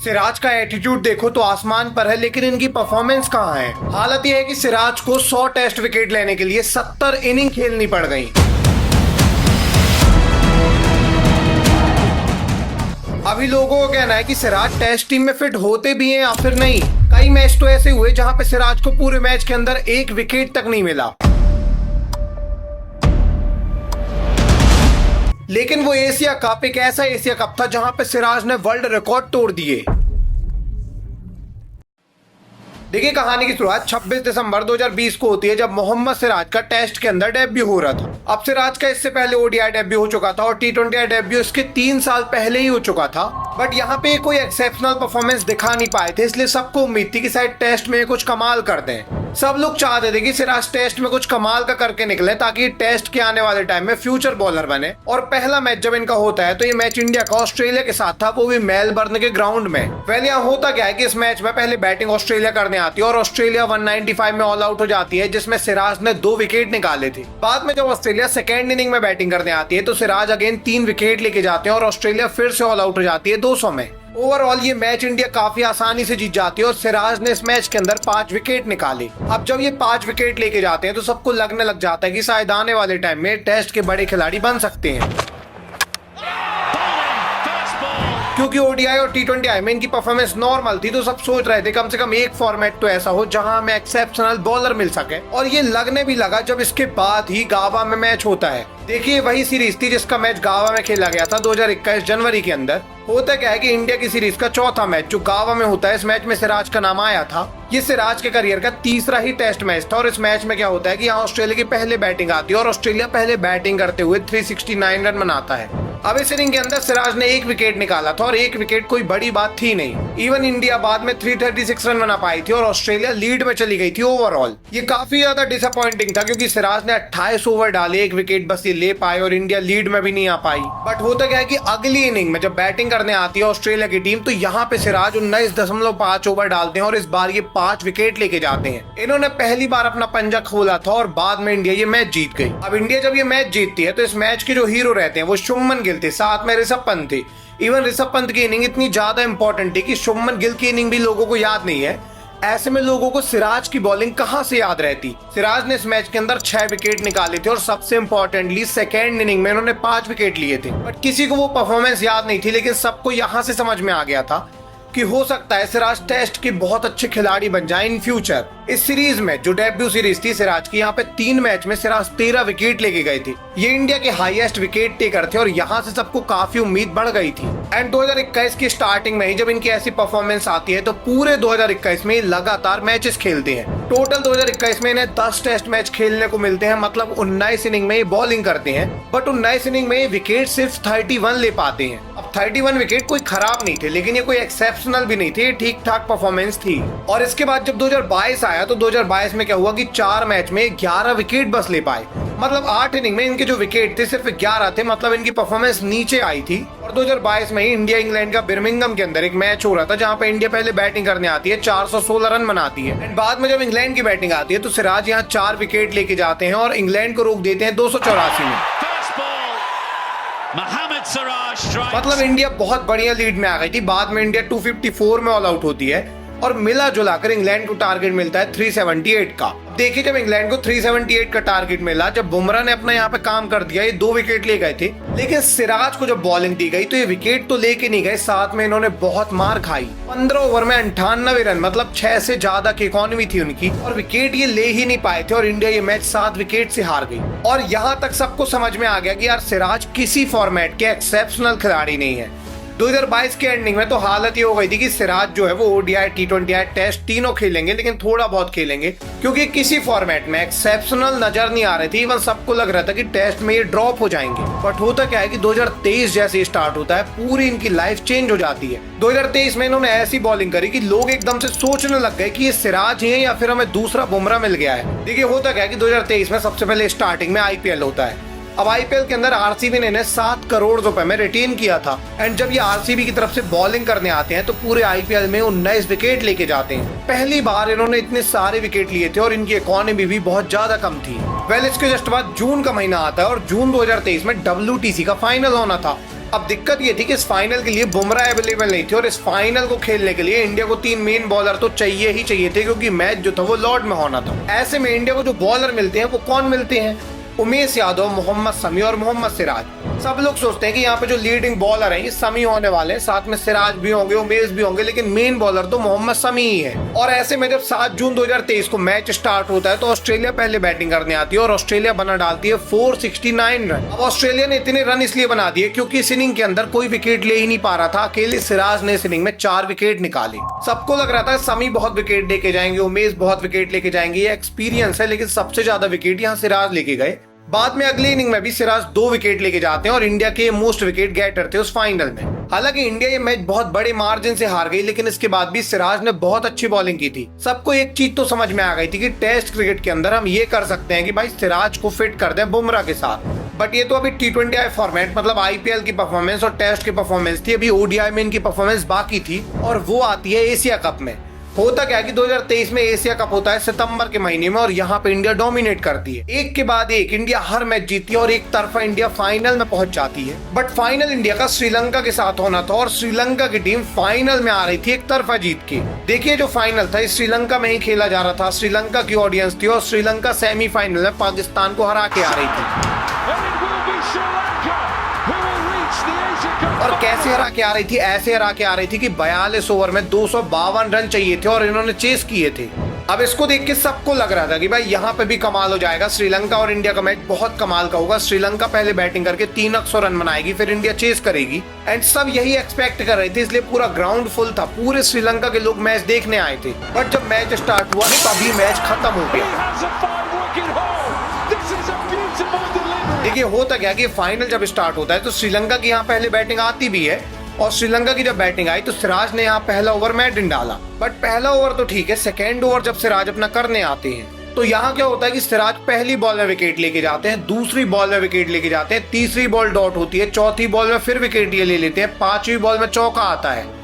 सिराज का एटीट्यूड देखो तो आसमान पर है, लेकिन इनकी परफॉर्मेंस कहाँ है। हालत यह है कि सिराज को 100 टेस्ट विकेट लेने के लिए 70 इनिंग खेलनी पड़ गई। अभी लोगों को कहना है कि सिराज टेस्ट टीम में फिट होते भी हैं या फिर नहीं। कई मैच तो ऐसे हुए जहां पे सिराज को पूरे मैच के अंदर एक विकेट तक नहीं मिला। लेकिन वो एशिया कप एक ऐसा एशिया कप था जहां पे सिराज ने वर्ल्ड रिकॉर्ड तोड़ दिए। देखिए, कहानी की शुरुआत 26 दिसंबर 2020 को होती है, जब मोहम्मद सिराज का टेस्ट के अंदर डेब्यू हो रहा था। अब सिराज का इससे पहले ओडीआई डेब्यू हो चुका था और टी20 डेब्यू इसके 3 साल पहले ही हो चुका था। बट यहाँ पे कोई एक्सेप्शनल परफॉर्मेंस दिखा नहीं पाए थे, इसलिए सबको उम्मीद थी कि शायद टेस्ट में कुछ कमाल कर दें। सब लोग चाहते थे कि सिराज टेस्ट में कुछ कमाल का करके निकले, ताकि टेस्ट के आने वाले टाइम में फ्यूचर बॉलर बने। और पहला मैच जब इनका होता है तो ये मैच इंडिया का ऑस्ट्रेलिया के साथ था, वो भी मेलबर्न के ग्राउंड में। पहले यहाँ होता क्या है कि इस मैच में पहले बैटिंग ऑस्ट्रेलिया करने आती है और ऑस्ट्रेलिया 195 में ऑल आउट हो जाती है, जिसमें सिराज ने 2 विकेट निकाले थे। बाद में जब ऑस्ट्रेलिया सेकेंड इनिंग में बैटिंग करने आती है तो सिराज अगेन 3 विकेट लेके जाते हैं और ऑस्ट्रेलिया फिर से ऑल आउट हो जाती है 200 में। ओवरऑल ये मैच इंडिया काफी आसानी से जीत जाती है और सिराज ने इस मैच के अंदर 5 विकेट निकाले। अब जब ये 5 विकेट लेके जाते हैं तो सबको लगने लग जाता है कि शायद आने वाले टाइम में टेस्ट के बड़े खिलाड़ी बन सकते हैं, क्योंकि ओडीआई और टी20 में इनकी परफॉर्मेंस नॉर्मल थी। तो सब सोच रहे थे कम से कम एक फॉर्मेट तो ऐसा हो जहां हमें एक्सेप्शनल बॉलर मिल सके, और ये लगने भी लगा जब इसके बाद ही गावा में मैच होता है। देखिए, वही सीरीज थी जिसका मैच गावा में खेला गया था 2021 जनवरी के अंदर। होता क्या है कि इंडिया की सीरीज का चौथा मैच जो गावा में होता है, इस मैच में सिराज का नाम आया था। ये सिराज के करियर का तीसरा ही टेस्ट मैच था और इस मैच में क्या होता है कि यहाँ ऑस्ट्रेलिया की पहले बैटिंग आती है और ऑस्ट्रेलिया पहले बैटिंग करते हुए 369 रन बनाता है। अब इस इनिंग के अंदर सिराज ने 1 विकेट निकाला था और 1 विकेट कोई बड़ी बात थी नहीं। इवन इंडिया बाद में 336 रन बना पाई थी और ऑस्ट्रेलिया लीड में चली गई थी। ओवरऑल ये काफी ज्यादा डिसअपॉइंटिंग था, क्योंकि सिराज ने 28 ओवर डाले, 1 विकेट बस ये ले पाए और इंडिया लीड में भी नहीं आ पाई। बट होता क्या है कि अगली इनिंग में जब बैटिंग करने आती है ऑस्ट्रेलिया की टीम, तो यहाँ पे सिराज 19.5 ओवर डालते हैं और इस बार ये 5 विकेट लेके जाते हैं। इन्होंने पहली बार अपना पंजा खोला था और बाद में इंडिया ये मैच जीत गई। अब इंडिया जब ये मैच जीतती है तो इस मैच के जो हीरो रहते हैं वो शुभमन गिल थे, साथ में ऋषभ पंत थे। इवन ऋषभ पंत की इनिंग इतनी ज्यादा इंपॉर्टेंट थी कि शुभमन गिल की इनिंग भी लोगों को याद नहीं है। ऐसे में लोगों को सिराज की बॉलिंग कहां से याद रहती। सिराज ने इस मैच के अंदर 6 विकेट निकाले थे और सबसे इंपॉर्टेंटली सेकेंड इनिंग में इन्होंने 5 विकेट लिए थे। बट किसी को वो परफॉर्मेंस याद नहीं थी, लेकिन सबको यहां से समझ में आ गया था कि हो सकता है सिराज टेस्ट के बहुत अच्छे खिलाड़ी बन जाए इन फ्यूचर। इस सीरीज में जो डेब्यू सीरीज थी सिराज की, यहाँ पे 3 मैच में सिराज 13 विकेट लेके गए थे। ये इंडिया के हाईएस्ट विकेट टेकर थे और यहाँ से सबको काफी उम्मीद बढ़ गई थी। एंड 2021 की स्टार्टिंग में ही जब इनकी ऐसी परफॉर्मेंस आती है तो पूरे 2021 में लगातार मैचेस खेलते हैं। टोटल 2021 में इन्हें 10 टेस्ट मैच खेलने को मिलते हैं, मतलब 19 इनिंग में ये बॉलिंग करते हैं। बट 19 इनिंग में ये विकेट सिर्फ 31 ले पाते हैं। अब 31 विकेट कोई खराब नहीं थे, लेकिन ये कोई एक्सेप्शनल भी नहीं थे, ठीक ठाक परफॉर्मेंस थी। और इसके बाद जब 2022 आया तो 2022 में क्या हुआ कि 4 मैच में 11 विकेट बस ले पाए। मतलब 8 इनिंग में इनके जो विकेट थे सिर्फ 11 थे, मतलब इनकी परफॉर्मेंस नीचे आई थी। और 2022 में ही इंडिया इंग्लैंड का बिर्मिंघम के अंदर एक मैच हो रहा था, जहां पे इंडिया पहले बैटिंग करने आती है, 416 रन बनाती है। एंड बाद में जब इंग्लैंड की बैटिंग आती है तो सिराज यहाँ 4 विकेट लेके जाते हैं और इंग्लैंड को रोक देते हैं 284 में। मतलब इंडिया बहुत बढ़िया लीड में आ गई थी। बाद में इंडिया 254 में ऑल आउट होती है और मिला जुलाकर इंग्लैंड को टारगेट मिलता है 378 का। देखिए, जब इंग्लैंड को 378 का टारगेट मिला, जब बुमराह ने अपना यहाँ पे काम कर दिया, ये 2 विकेट ले गए थे। लेकिन सिराज को जब बॉलिंग दी गई तो ये विकेट तो लेके नहीं गए, साथ में इन्होंने बहुत मार खाई। 15 ओवर में 98 रन, मतलब 6 से ज्यादा की इकोनॉमी थी उनकी, और विकेट ये ले ही नहीं पाए थे और इंडिया ये मैच 7 विकेट से हार गई। और यहाँ तक सबको समझ में आ गया कि यार सिराज किसी फॉर्मेट के एक्सेप्शनल खिलाड़ी नहीं है। 2022 के एंडिंग में तो हालत ये हो गई थी कि सिराज जो है वो ओडीआई, टी20 टेस्ट तीनों खेलेंगे, लेकिन थोड़ा बहुत खेलेंगे, क्योंकि किसी फॉर्मेट में एक्सेप्शनल नजर नहीं आ रही थी। इवन सबको लग रहा था कि टेस्ट में ये ड्रॉप हो जाएंगे। बट होता क्या है कि 2023 जैसे स्टार्ट होता है, पूरी इनकी लाइफ चेंज हो जाती है। 2023 में इन्होंने ऐसी बॉलिंग करी कि लोग एकदम से सोचने लग गए कि ये सिराज ही है या फिर हमें दूसरा बुमराह मिल गया है। देखिए, होता क्या है कि 2023 में सबसे पहले स्टार्टिंग में आईपीएल होता है। अब आईपीएल के अंदर आरसीबी ने इन्हें 7 करोड़ रुपए में रिटेन किया था। एंड जब ये आरसीबी की तरफ से बॉलिंग करने आते हैं तो पूरे आईपीएल में 19 विकेट लेके जाते हैं। पहली बार इन्होंने इतने सारे विकेट लिए थे और इनकी इकोनॉमी भी बहुत ज्यादा कम थी। वेल, इसके जस्ट बाद जून का महीना आता है और जून 2023 में WTC का फाइनल होना था। अब दिक्कत ये थी कि इस फाइनल के लिए बुमराह अवेलेबल नहीं थे और इस फाइनल को खेलने के लिए इंडिया को 3 मेन बॉलर तो चाहिए ही चाहिए थे, क्योंकि मैच जो था वो लॉर्ड में होना था। ऐसे में इंडिया को जो बॉलर मिलते हैं वो कौन मिलते हैं? उमेश यादव, मोहम्मद शमी और मोहम्मद सिराज। सब लोग सोचते हैं कि यहाँ पे जो लीडिंग बॉलर हैं ये शमी होने वाले हैं, साथ में सिराज भी होंगे, उमेश भी होंगे, लेकिन मेन बॉलर तो मोहम्मद शमी ही है। और ऐसे में जब 7 जून 2023 को मैच स्टार्ट होता है तो ऑस्ट्रेलिया पहले बैटिंग करने आती है और ऑस्ट्रेलिया बना डालती है 469 रन। अब ऑस्ट्रेलिया ने इतने रन इसलिए बना दिए क्योंकि इस इनिंग के अंदर कोई विकेट ले ही नहीं पा रहा था। अकेले सिराज ने इस इनिंग में 4 विकेट निकाले। सबको लग रहा था शमी बहुत विकेट लेके जाएंगे, उमेश बहुत विकेट लेके जाएंगे, ये एक्सपीरियंस है, लेकिन सबसे ज्यादा विकेट यहाँ सिराज लेके गए। बाद में अगली इनिंग में भी सिराज 2 विकेट लेके जाते हैं और इंडिया के मोस्ट विकेट गेटर थे उस फाइनल में। हालांकि इंडिया ये मैच बहुत बड़े मार्जिन से हार गई, लेकिन इसके बाद भी सिराज ने बहुत अच्छी बॉलिंग की थी। सबको एक चीज तो समझ में आ गई थी कि टेस्ट क्रिकेट के अंदर हम ये कर सकते हैं कि भाई सिराज को फिट कर दें बुमराह के साथ। बट ये तो अभी T20I फॉर्मेट मतलब IPL की परफॉर्मेंस और टेस्ट की परफॉर्मेंस थी। अभी ODI में इनकी परफॉर्मेंस बाकी थी और वो आती है एशिया कप में। होता क्या कि 2023 में एशिया कप होता है सितंबर के महीने में और यहाँ पे इंडिया डोमिनेट करती है। एक के बाद एक इंडिया हर मैच जीती है और एक तरफा इंडिया फाइनल में पहुंच जाती है। बट फाइनल इंडिया का श्रीलंका के साथ होना था और श्रीलंका की टीम फाइनल में आ रही थी एक तरफा जीत के। देखिए जो फाइनल था श्रीलंका में ही खेला जा रहा था, श्रीलंका की ऑडियंस थी और श्रीलंका सेमीफाइनल में पाकिस्तान को हरा के आ रही थी। और कैसे हरा के आ रही थी? ऐसे हरा के आ रही थी कि 42 ओवर में 252 रन चाहिए थे और इन्होंने चेस किए थे। अब इसको देख के सबको लग रहा था कि भाई यहाँ पे भी कमाल हो जाएगा, श्रीलंका और इंडिया का मैच बहुत कमाल का होगा। श्रीलंका पहले बैटिंग करके 300 रन बनाएगी, फिर इंडिया चेस करेगी एंड सब यही एक्सपेक्ट कर रहे थे, इसलिए पूरा ग्राउंड फुल था। पूरे श्रीलंका के लोग मैच देखने आए थे। बट जब मैच स्टार्ट हुआ तभी मैच खत्म हो गया। देखिए होता क्या कि फाइनल जब स्टार्ट होता है तो श्रीलंका की यहाँ पहले बैटिंग आती भी है और श्रीलंका की जब बैटिंग आई तो सिराज ने यहाँ पहला ओवर मैडन डाला। बट पहला ओवर तो ठीक है, सेकेंड ओवर जब सिराज अपना करने आते हैं तो यहाँ क्या होता है कि सिराज पहली बॉल में विकेट लेके जाते हैं, दूसरी बॉल में विकेट लेके जाते हैं, तीसरी बॉल डॉट होती है, चौथी बॉल में फिर विकेट ये ले लेते हैं, 5वीं बॉल में चौका आता है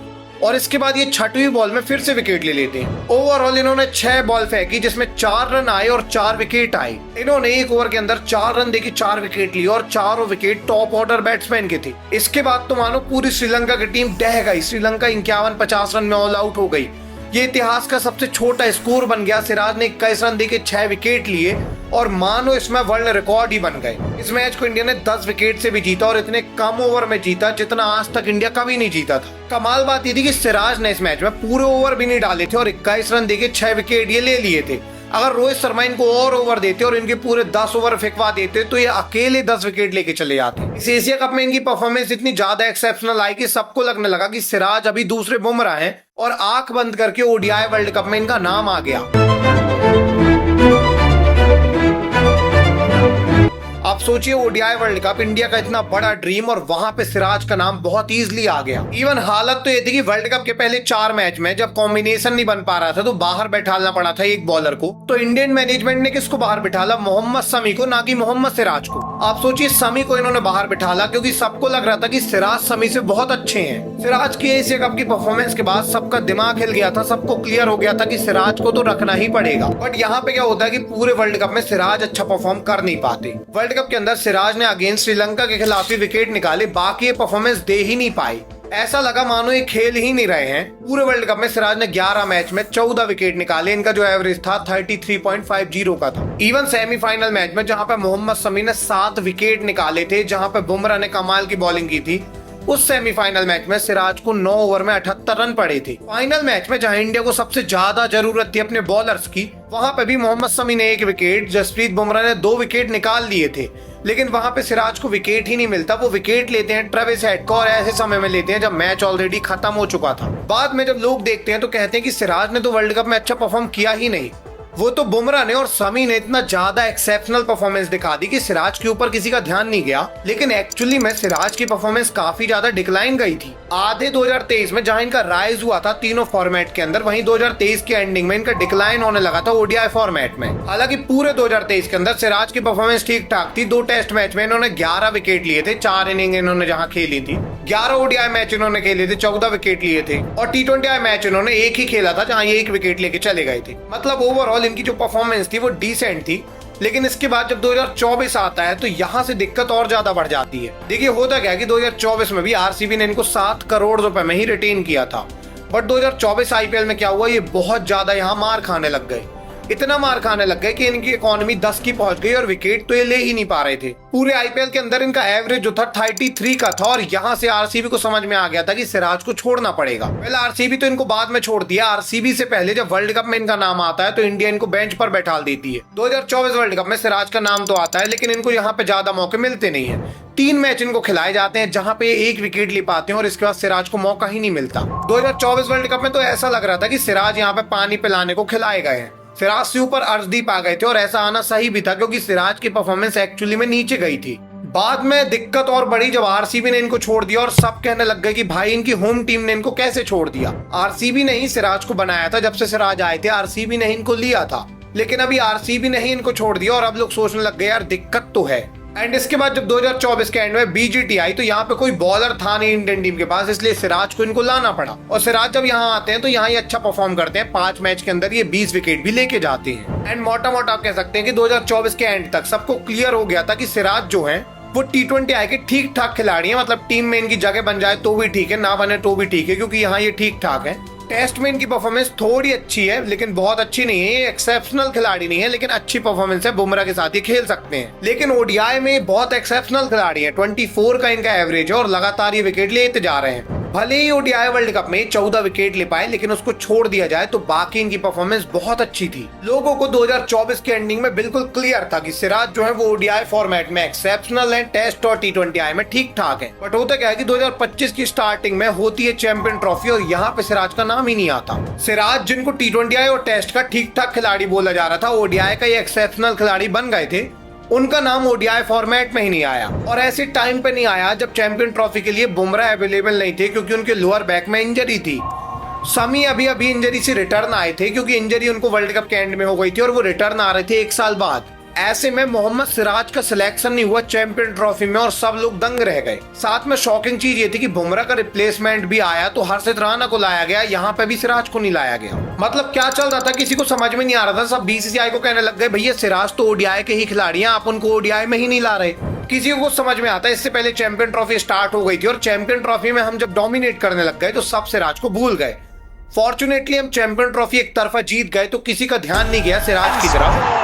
और इसके बाद ये 6वीं बॉल में फिर से विकेट ले लेते हैं। ओवरऑल इन्होंने 6 बॉल फेंकी जिसमें 4 रन आए और 4 विकेट आए। इन्होंने एक ओवर के अंदर 4 रन देके 4 विकेट लिए और चारों विकेट टॉप ऑर्डर बैट्समैन के थे। इसके बाद तो मानो पूरी श्रीलंका की टीम डह गई। श्रीलंका 51-50 रन में ऑल आउट हो गई। ये इतिहास का सबसे छोटा स्कोर बन गया। सिराज ने 21 रन देके 6 विकेट लिए और मानो इसमें वर्ल्ड रिकॉर्ड ही बन गए। इस मैच को इंडिया ने 10 विकेट से भी जीता और इतने कम ओवर में जीता जितना आज तक इंडिया कभी नहीं जीता था। कमाल बात ये थी कि सिराज ने इस मैच में पूरे ओवर भी नहीं डाले थे और 21 रन देके 6 विकेट ये ले लिए थे। अगर रोहित शर्मा इनको और ओवर देते और इनके पूरे 10 ओवर फेंकवा देते तो ये अकेले 10 विकेट लेके चले जाते। इस एशिया कप में इनकी परफॉर्मेंस इतनी ज्यादा एक्सेप्शनल आई कि सबको लगने लगा कि सिराज अभी दूसरे बुमराह हैं और आंख बंद करके ODI वर्ल्ड कप में इनका नाम आ गया। आप सोचिए ODI वर्ल्ड कप इंडिया का इतना बड़ा ड्रीम और वहां पे सिराज का नाम बहुत इजीली आ गया। इवन हालत तो ये थी कि वर्ल्ड कप के पहले 4 मैच में जब कॉम्बिनेशन नहीं बन पा रहा था तो बाहर बैठालना पड़ा था एक बॉलर को। तो इंडियन मैनेजमेंट ने किसको बाहर बिठाला? मोहम्मद शमी को, ना कि मोहम्मद सिराज को। आप सोचिए शमी को इन्होंने बाहर बिठाला क्योंकि सबको लग रहा था कि सिराज शमी से बहुत अच्छे हैं। सिराज की एशिया कप की परफॉर्मेंस के बाद सबका दिमाग हिल गया था, सबको क्लियर हो गया था कि सिराज को तो रखना ही पड़ेगा। बट यहाँ पे क्या होता है कि पूरे वर्ल्ड कप में सिराज अच्छा परफॉर्म कर नहीं पाते। वर्ल्ड कप के अंदर सिराज ने अगेंस्ट श्रीलंका के खिलाफ ही विकेट निकाले, बाकी ये परफॉर्मेंस दे ही नहीं पाई। ऐसा लगा मानो ये खेल ही नहीं रहे हैं। पूरे वर्ल्ड कप में सिराज ने 11 मैच में 14 विकेट निकाले। इनका जो एवरेज था 33.50 का था। इवन सेमीफाइनल मैच में जहां पे मोहम्मद शमी ने 7 विकेट निकाले थे, जहां पे बुमराह ने कमाल की बॉलिंग की थी, उस सेमीफाइनल मैच में सिराज को 9 ओवर में 78 रन पड़े थे। फाइनल मैच में जहां इंडिया को सबसे ज्यादा जरूरत थी अपने बॉलर्स की, वहां पे भी मोहम्मद शमी ने 1 विकेट, जसप्रीत बुमराह ने 2 विकेट निकाल लिए थे, लेकिन वहां पे सिराज को विकेट ही नहीं मिलता। वो विकेट लेते हैं ट्रेविस हेड को और ऐसे समय में लेते हैं जब मैच ऑलरेडी खत्म हो चुका था। बाद में जब लोग देखते हैं तो कहते हैं कि सिराज ने तो वर्ल्ड कप में अच्छा परफॉर्म किया ही नहीं। वो तो बुमराह ने और शमी ने इतना ज्यादा एक्सेप्शनल परफॉर्मेंस दिखा दी कि सिराज के ऊपर किसी का ध्यान नहीं गया। लेकिन एक्चुअली में सिराज की परफॉर्मेंस काफी ज्यादा डिक्लाइन गई थी। आधे 2023 में जहां इनका राइज हुआ था तीनों फॉर्मेट के अंदर, वहीं 2023 के एंडिंग में इनका डिक्लाइन होने लगा था ODI फॉर्मेट में। हालांकि पूरे 2023 के अंदर सिराज की परफॉर्मेंस ठीक ठाक थी। 2 टेस्ट मैच में इन्होंने 11 विकेट लिए थे, 4 इनिंग इन्होंने जहां खेली थी। 11 ODI मैच इन्होंने खेले थे, 14 विकेट लिए थे और T20I मैच इन्होंने 1 ही खेला था जहां ये 1 विकेट लेके चले गए थे। मतलब ओवरऑल इनकी जो परफॉर्मेंस थी वो डिसेंट थी। लेकिन इसके बाद जब 2024 आता है तो यहाँ से दिक्कत और ज्यादा बढ़ जाती है। देखिए होता क्या है कि 2024 में भी आरसीबी ने इनको 7 करोड़ रुपए में ही रिटेन किया था, बट 2024 आईपीएल में क्या हुआ, ये बहुत ज्यादा यहाँ मार खाने लग गए। इतना मार खाने लग गए कि इनकी इकोनॉमी 10 की पहुंच गई और विकेट तो ये ले ही नहीं पा रहे थे। पूरे आईपीएल के अंदर इनका एवरेज जो था 33 का था, और यहाँ से आरसीबी को समझ में आ गया था कि सिराज को छोड़ना पड़ेगा। पहले आरसीबी तो इनको बाद में छोड़ दिया, आरसीबी से पहले जब वर्ल्ड कप में इनका नाम आता है तो इंडिया इनको बेंच पर बैठाल देती है। 2024 वर्ल्ड कप में सिराज का नाम तो आता है, लेकिन इनको यहाँ पे ज्यादा मौके मिलते नहीं है। 3 मैच इनको खिलाए जाते हैं जहां पे 1 विकेट ले पाते हैं और इसके बाद सिराज को मौका ही नहीं मिलता। 2024 वर्ल्ड कप में तो ऐसा लग रहा था कि सिराज यहाँ पे पानी पिलाने को खिलाए गए हैं। सिराज से ऊपर अर्शदीप आ गए थे, और ऐसा आना सही भी था क्योंकि सिराज की परफॉर्मेंस एक्चुअली में नीचे गई थी। बाद में दिक्कत और बढ़ी जब आरसीबी ने इनको छोड़ दिया और सब कहने लग गए कि भाई इनकी होम टीम ने इनको कैसे छोड़ दिया। आरसीबी ने ही सिराज को बनाया था, जब से सिराज आए थे आरसीबी ने इनको लिया था, लेकिन अभी आरसीबी ने ही इनको छोड़ दिया और अब लोग सोचने लग गए यार दिक्कत तो है। एंड इसके बाद जब 2024 के एंड में बीजीटी आई तो यहाँ पे कोई बॉलर था नहीं इंडियन टीम के पास, इसलिए सिराज को इनको लाना पड़ा। और सिराज जब यहाँ आते हैं तो यहाँ ये अच्छा परफॉर्म करते हैं, 5 मैच के अंदर ये 20 विकेट भी लेके जाते हैं। एंड मोटा मोटा आप कह सकते हैं कि 2024 के एंड तक सबको क्लियर हो गया था कि सिराज जो है वो T20 आई के ठीक ठाक खिलाड़ी है। मतलब टीम में इनकी जगह बन जाए तो भी ठीक है, ना बने तो भी ठीक है, क्योंकि यहाँ ये ठीक ठाक है। टेस्ट में इनकी परफॉर्मेंस थोड़ी अच्छी है, लेकिन बहुत अच्छी नहीं है। ये एक्सेप्शनल खिलाड़ी नहीं है, लेकिन अच्छी परफॉर्मेंस है, बुमराह के साथ ही खेल सकते हैं। लेकिन ओडीआई में बहुत एक्सेप्शनल खिलाड़ी है, 24 का इनका एवरेज है और लगातार ये विकेट लेते जा रहे हैं। भले ही ओडीआई वर्ल्ड कप में 14 विकेट ले पाए, लेकिन उसको छोड़ दिया जाए तो बाकी इनकी परफॉर्मेंस बहुत अच्छी थी। लोगों को 2024 के एंडिंग में बिल्कुल क्लियर था कि सिराज जो है वो ओडीआई फॉर्मेट में एक्सेप्शनल है, टेस्ट और T20 आई में ठीक ठाक है। बट होता क्या है कि 2025 की स्टार्टिंग में होती है चैंपियन ट्रॉफी और यहाँ पे सिराज का नाम ही नहीं आता। सिराज जिनको T20 आई और टेस्ट का ठीक ठाक खिलाड़ी बोला जा रहा था, ओडीआई का ये एक्सेप्शनल खिलाड़ी बन गए थे, उनका नाम ओडीआई फॉर्मेट में ही नहीं आया। और ऐसे टाइम पे नहीं आया जब चैंपियन ट्रॉफी के लिए बुमराह अवेलेबल नहीं थे, क्योंकि उनके लोअर बैक में इंजरी थी। समी अभी इंजरी से रिटर्न आए थे, क्योंकि इंजरी उनको वर्ल्ड कप के एंड में हो गई थी और वो रिटर्न आ रहे थे 1 साल बाद। ऐसे में मोहम्मद सिराज का सिलेक्शन नहीं हुआ चैंपियन ट्रॉफी में और सब लोग दंग रह गए। साथ में शॉकिंग चीज ये थी कि बुमराह का रिप्लेसमेंट भी आया तो हर्षित राणा को लाया गया, यहाँ पे भी सिराज को नहीं लाया गया। मतलब क्या चल रहा था किसी को समझ में नहीं आ रहा था। सब बीसीसीआई को कहने लग गए भैया सिराज तो ओडीआई के ही खिलाड़ी हैं, आप उनको ओडीआई में ही नहीं ला रहे। किसी को कुछ समझ में आता है। इससे पहले चैंपियन ट्रॉफी स्टार्ट हो गई थी और चैंपियन ट्रॉफी में हम जब डोमिनेट करने लग गए तो सब सिराज को भूल गए। फॉर्चुनेटली हम चैंपियन ट्रॉफी एक तरफा जीत गए तो किसी का ध्यान नहीं गया सिराज की तरफ।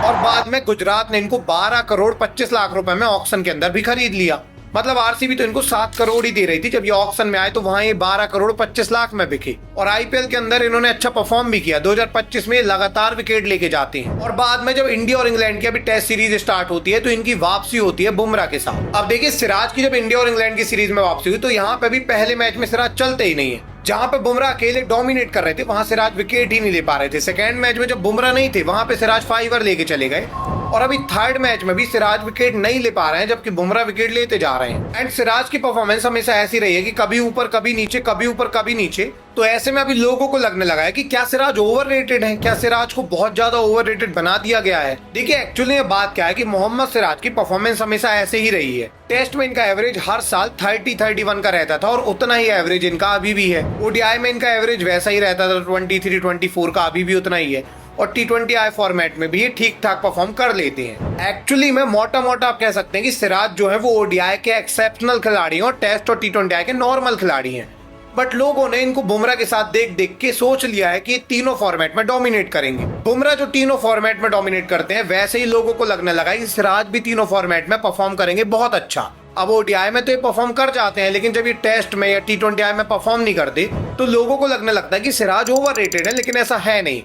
और बाद में गुजरात ने इनको 12 करोड़ 25 लाख रुपए में ऑक्शन के अंदर भी खरीद लिया। मतलब आरसीबी तो इनको 7 करोड़ ही दे रही थी, जब ये ऑक्शन में आए तो वहां ये 12 करोड़ 25 लाख में बिके। और आईपीएल के अंदर इन्होंने अच्छा परफॉर्म भी किया। 2025 में लगातार विकेट लेके जाते हैं। और बाद में जब इंडिया और इंग्लैंड की अभी टेस्ट सीरीज स्टार्ट होती है तो इनकी वापसी होती है बुमराह के साथ। अब देखिए सिराज की जब इंडिया और इंग्लैंड की सीरीज में वापसी हुई तो यहाँ पे भी पहले मैच में सिराज चलते ही नहीं है। जहां पे बुमराह अकेले डोमिनेट कर रहे थे वहां सिराज विकेट ही नहीं ले पा रहे थे। सेकंड मैच में जब बुमराह नहीं थे वहां पे सिराज 5 लेके चले गए। और अभी थर्ड मैच में भी सिराज विकेट नहीं ले पा रहे हैं, जबकि बुमराह विकेट लेते जा रहे हैं। एंड सिराज की परफॉर्मेंस हमेशा ऐसी रही है कि कभी ऊपर कभी नीचे, कभी ऊपर कभी नीचे। तो ऐसे में अभी लोगों को लगने लगा है कि क्या सिराज ओवररेटेड है, क्या सिराज को बहुत ज्यादा ओवररेटेड बना दिया गया है। देखिए एक्चुअली ये बात क्या है कि मोहम्मद सिराज की परफॉर्मेंस हमेशा ऐसे ही रही है। टेस्ट में इनका एवरेज हर साल 30-31 का रहता था और उतना ही एवरेज इनका अभी भी है। ओडीआई में इनका एवरेज वैसा ही रहता था 23-24 का, अभी भी उतना ही है। और T20 आई फॉर्मेट में भी ये ठीक ठाक परफॉर्म कर लेते हैं। एक्चुअली में मोटा मोटा आप कह सकते हैं कि सिराज जो है वो ओडीआई के एक्सेप्शनल खिलाड़ी हैं और टेस्ट और T20 आई के नॉर्मल खिलाड़ी हैं। बट लोगों ने इनको बुमराह के साथ देख देख के सोच लिया है कि तीनों फॉर्मेट में डोमिनेट करेंगे। बुमराह जो तीनों फॉर्मेट में डोमिनेट करते हैं, वैसे ही लोगों को लगने लगा है कि सिराज भी तीनों फॉर्मेट में परफॉर्म करेंगे बहुत अच्छा। अब ओडीआई में तो ये परफॉर्म कर जाते हैं, लेकिन जब ये टेस्ट में या T20 आई में परफॉर्म नहीं करते तो लोगों को लगने लगता है कि सिराज ओवररेटेड है, लेकिन ऐसा है नहीं।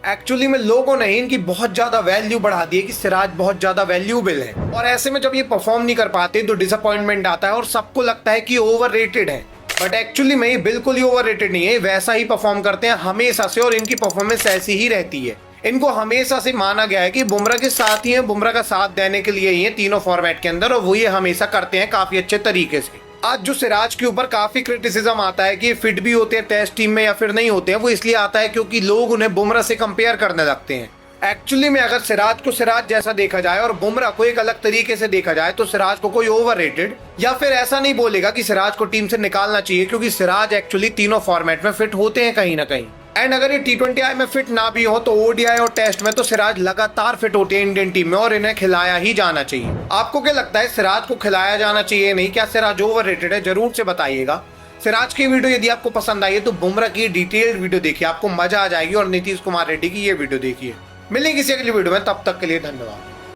एक्चुअली में लोगों ने इनकी बहुत ज्यादा वैल्यू बढ़ा दी है कि सिराज बहुत ज्यादा वैल्यूएबल है। और ऐसे में जब ये परफॉर्म नहीं कर पाते तो डिसअपॉइंटमेंट आता है और सबको लगता है कि ओवररेटेड है। बट एक्चुअली में ये बिल्कुल ही ओवररेटेड नहीं है, वैसा ही परफॉर्म करते हैं हमेशा से और इनकी परफॉर्मेंस ऐसी ही रहती है। इनको हमेशा से माना गया है कि बुमराह के साथ ही है, बुमराह का साथ देने के लिए ही है तीनों फॉर्मेट के अंदर, और वो ये हमेशा करते हैं काफी अच्छे तरीके से। आज जो सिराज के ऊपर काफी क्रिटिसिज्म आता है कि फिट भी होते हैं टेस्ट टीम में या फिर नहीं होते हैं, वो इसलिए आता है क्योंकि लोग उन्हें बुमराह से कंपेयर करने लगते हैं। एक्चुअली में अगर सिराज को सिराज जैसा देखा जाए और बुमराह को एक अलग तरीके से देखा जाए तो सिराज को कोई ओवररेटेड या फिर ऐसा नहीं बोलेगा कि सिराज को टीम से निकालना चाहिए, क्योंकि सिराज एक्चुअली तीनों फॉर्मेट में फिट होते हैं कहीं ना कहीं। एंड अगर ये T20I में फिट ना भी हो तो ODI और टेस्ट में तो सिराज लगातार फिट होते हैं इंडियन टीम में और इन्हें खिलाया ही जाना चाहिए। आपको क्या लगता है, सिराज को खिलाया जाना चाहिए नहीं? क्या सिराज ओवररेटेड है? जरूर से बताइएगा। सिराज की वीडियो यदि आपको पसंद आई है तो बुमराह की डिटेल्ड वीडियो देखिए, आपको मजा आ जाएगी। और नीतीश कुमार रेड्डी की ये वीडियो देखिए। मिलेंगे किसी अगली वीडियो में, तब तक के लिए धन्यवाद।